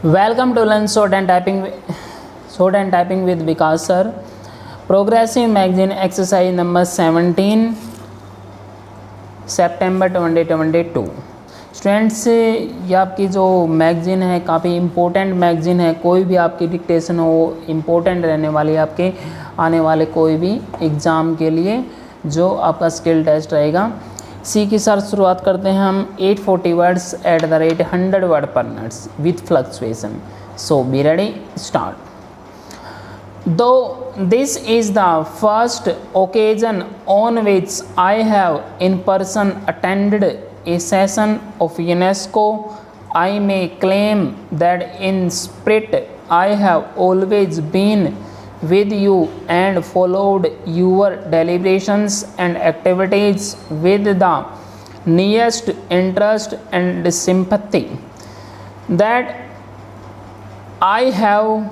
Welcome to Learn Short and Typing with Vikas sir. Progressive magazine exercise number 17 September 2022। Students, ये आपकी जो magazine है काफ़ी important magazine है। कोई भी आपकी डिक्टेशन हो इम्पोर्टेंट रहने वाली है आपके आने वाले कोई भी एग्ज़ाम के लिए जो आपका स्किल टेस्ट रहेगा। सी के साथ शुरुआत करते हैं हम 840 words at the rate 100 word per minutes with fluctuation. So be ready, start. Though this is the first occasion on which I have in person attended a session of UNESCO, I may claim that in spirit I have always been with you and followed your deliberations and activities with the nearest interest and sympathy. That I have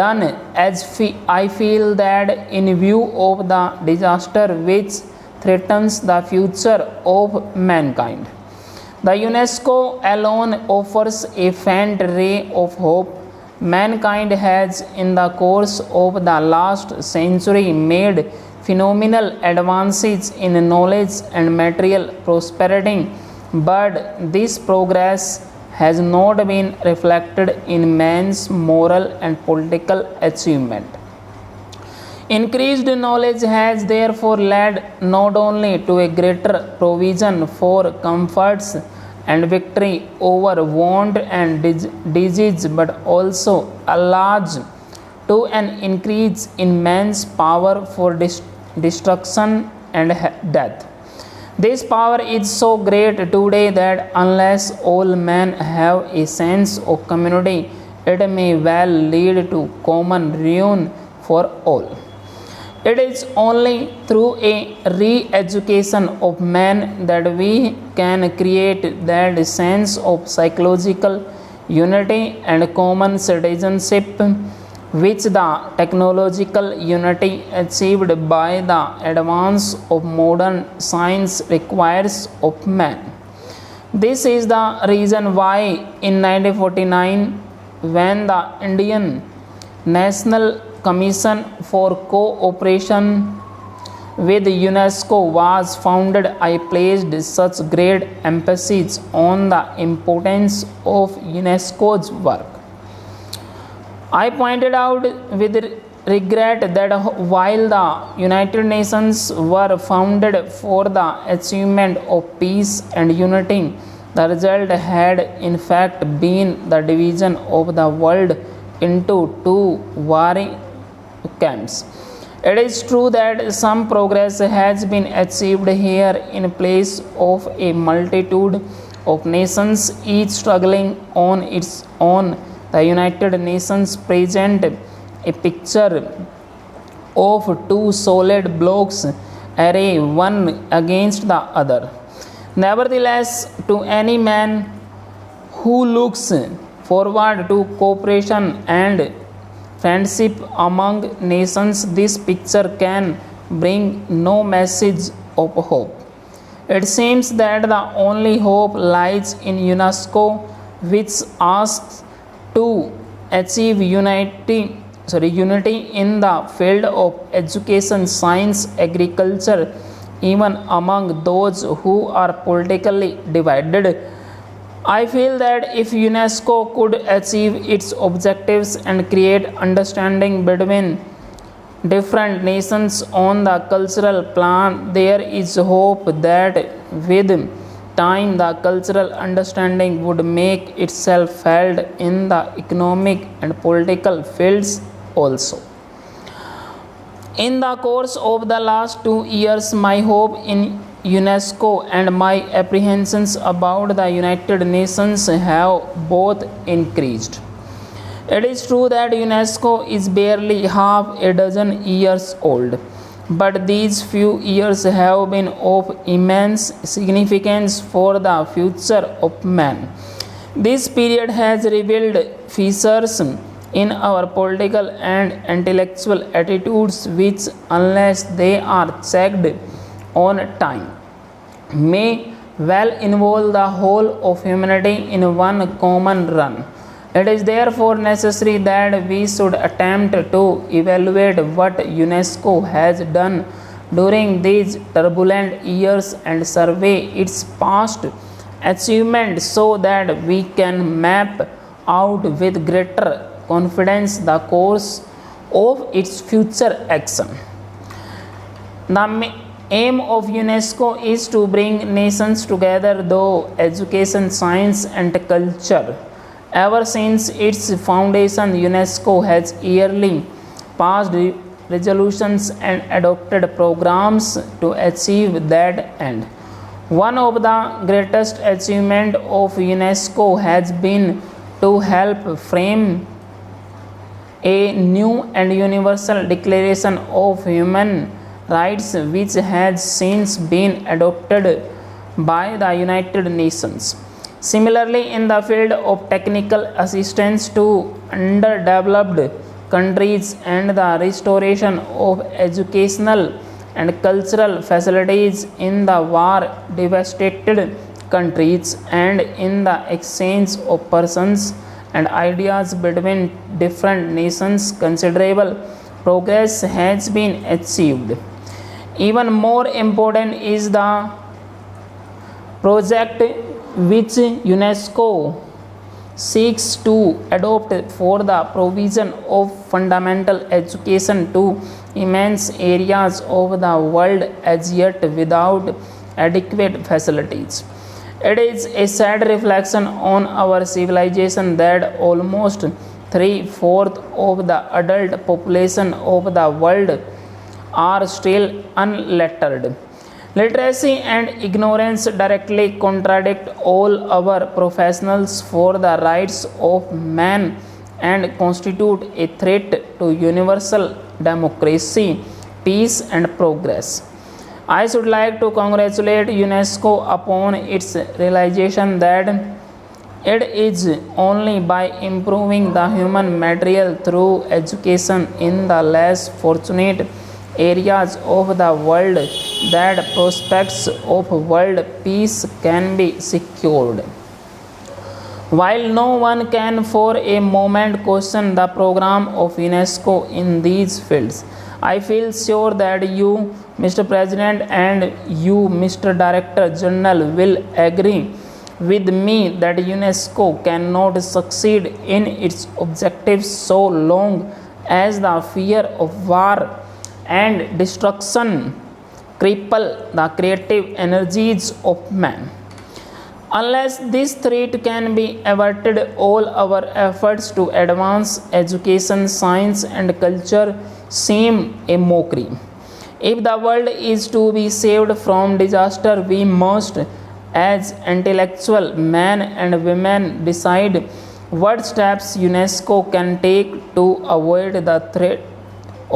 done as I feel that in view of the disaster which threatens the future of mankind, the UNESCO alone offers a faint ray of hope. Mankind has in the course of the last century made phenomenal advances in knowledge and material prosperity, but this progress has not been reflected in man's moral and political achievement. Increased knowledge has therefore led not only to a greater provision for comforts and victory over want and disease, but also allowed to an increase in man's power for destruction and death. This power is so great today that unless all men have a sense of community, it may well lead to common ruin for all. It is only through a re-education of man that we can create that sense of psychological unity and common citizenship which the technological unity achieved by the advance of modern science requires of man. This is the reason why in 1949, when the Indian National Commission for Cooperation with UNESCO was founded, I placed such great emphasis on the importance of UNESCO's work. I pointed out with regret that while the United Nations were founded for the achievement of peace and unity, the result had in fact been the division of the world into two warring camps. It is true that some progress has been achieved here in place of a multitude of nations, each struggling on its own. The United Nations present a picture of two solid blocks array one against the other. Nevertheless, to any man who looks forward to cooperation and friendship among nations, this picture can bring no message of hope. It seems that the only hope lies in UNESCO, which asks to achieve unity in the field of education, science, agriculture, even among those who are politically divided. I feel that if UNESCO could achieve its objectives and create understanding between different nations on the cultural plan, there is hope that with time the cultural understanding would make itself felt in the economic and political fields also. In the course of the last 2 years, my hope in UNESCO and my apprehensions about the United Nations have both increased. It is true that UNESCO is barely half a dozen years old, but these few years have been of immense significance for the future of man. This period has revealed fissures in our political and intellectual attitudes which, unless they are checked on time, may well involve the whole of humanity in one common run. It is therefore necessary that we should attempt to evaluate what UNESCO has done during these turbulent years and survey its past achievements so that we can map out with greater confidence the course of its future action. The aim of UNESCO is to bring nations together through education, science, and culture. Ever since its foundation, UNESCO has yearly passed resolutions and adopted programs to achieve that end. One of the greatest achievements of UNESCO has been to help frame a new and universal Declaration of Human Rights, which has since been adopted by the United Nations. Similarly, in the field of technical assistance to underdeveloped countries and the restoration of educational and cultural facilities in the war devastated countries, and in the exchange of persons and ideas between different nations, considerable progress has been achieved. Even more important is the project which UNESCO seeks to adopt for the provision of fundamental education to immense areas of the world as yet without adequate facilities. It is a sad reflection on our civilization that almost 3/4 of the adult population of the world are still unlettered. Literacy and ignorance directly contradict all our professionals for the rights of man and constitute a threat to universal democracy, peace, and progress. I should like to congratulate UNESCO upon its realization that it is only by improving the human material through education in the less fortunate areas of the world that prospects of world peace can be secured. While no one can for a moment question the program of UNESCO in these fields, I feel sure that you, Mr. President, and you, Mr. Director General, will agree with me that UNESCO cannot succeed in its objectives so long as the fear of war and destruction cripple the creative energies of man. Unless this threat can be averted, all our efforts to advance education, science, and culture seem a mockery. If the world is to be saved from disaster, we must, as intellectual men and women, decide what steps UNESCO can take to avoid the threat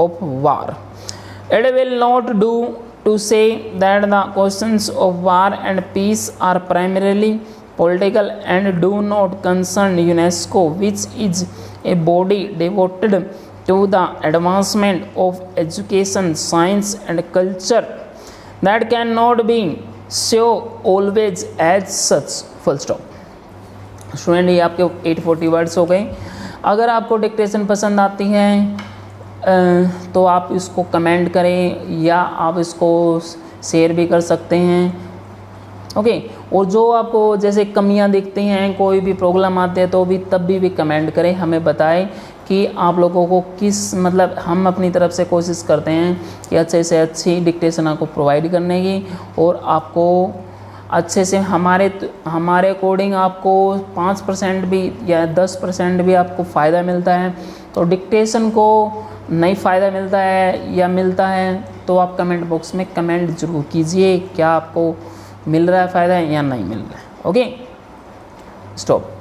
of war. It will not do to say that the questions of war and peace are primarily political and do not concern UNESCO, which is a body devoted to the advancement of education, science, and culture that cannot be so always as such. Full stop. Student, ये आपके 840 words हो गए। अगर आपको dictation पसंद आती है तो आप इसको कमेंट करें या आप इसको शेयर भी कर सकते हैं। ओके, और जो आपको जैसे कमियां दिखती हैं, कोई भी प्रॉब्लम आते हैं तो भी तब भी कमेंट करें, हमें बताएं कि आप लोगों को किस मतलब हम अपनी तरफ से कोशिश करते हैं कि अच्छे से अच्छी डिक्टेशन आपको प्रोवाइड करने की, और आपको अच्छे से हमारे अकॉर्डिंग आपको 5% भी या 10% भी आपको फ़ायदा मिलता है। तो डिक्टेशन को नहीं फ़ायदा मिलता है या मिलता है तो आप कमेंट बॉक्स में कमेंट जरूर कीजिए, क्या आपको मिल रहा है फ़ायदा या नहीं मिल रहा है। Okay, stop.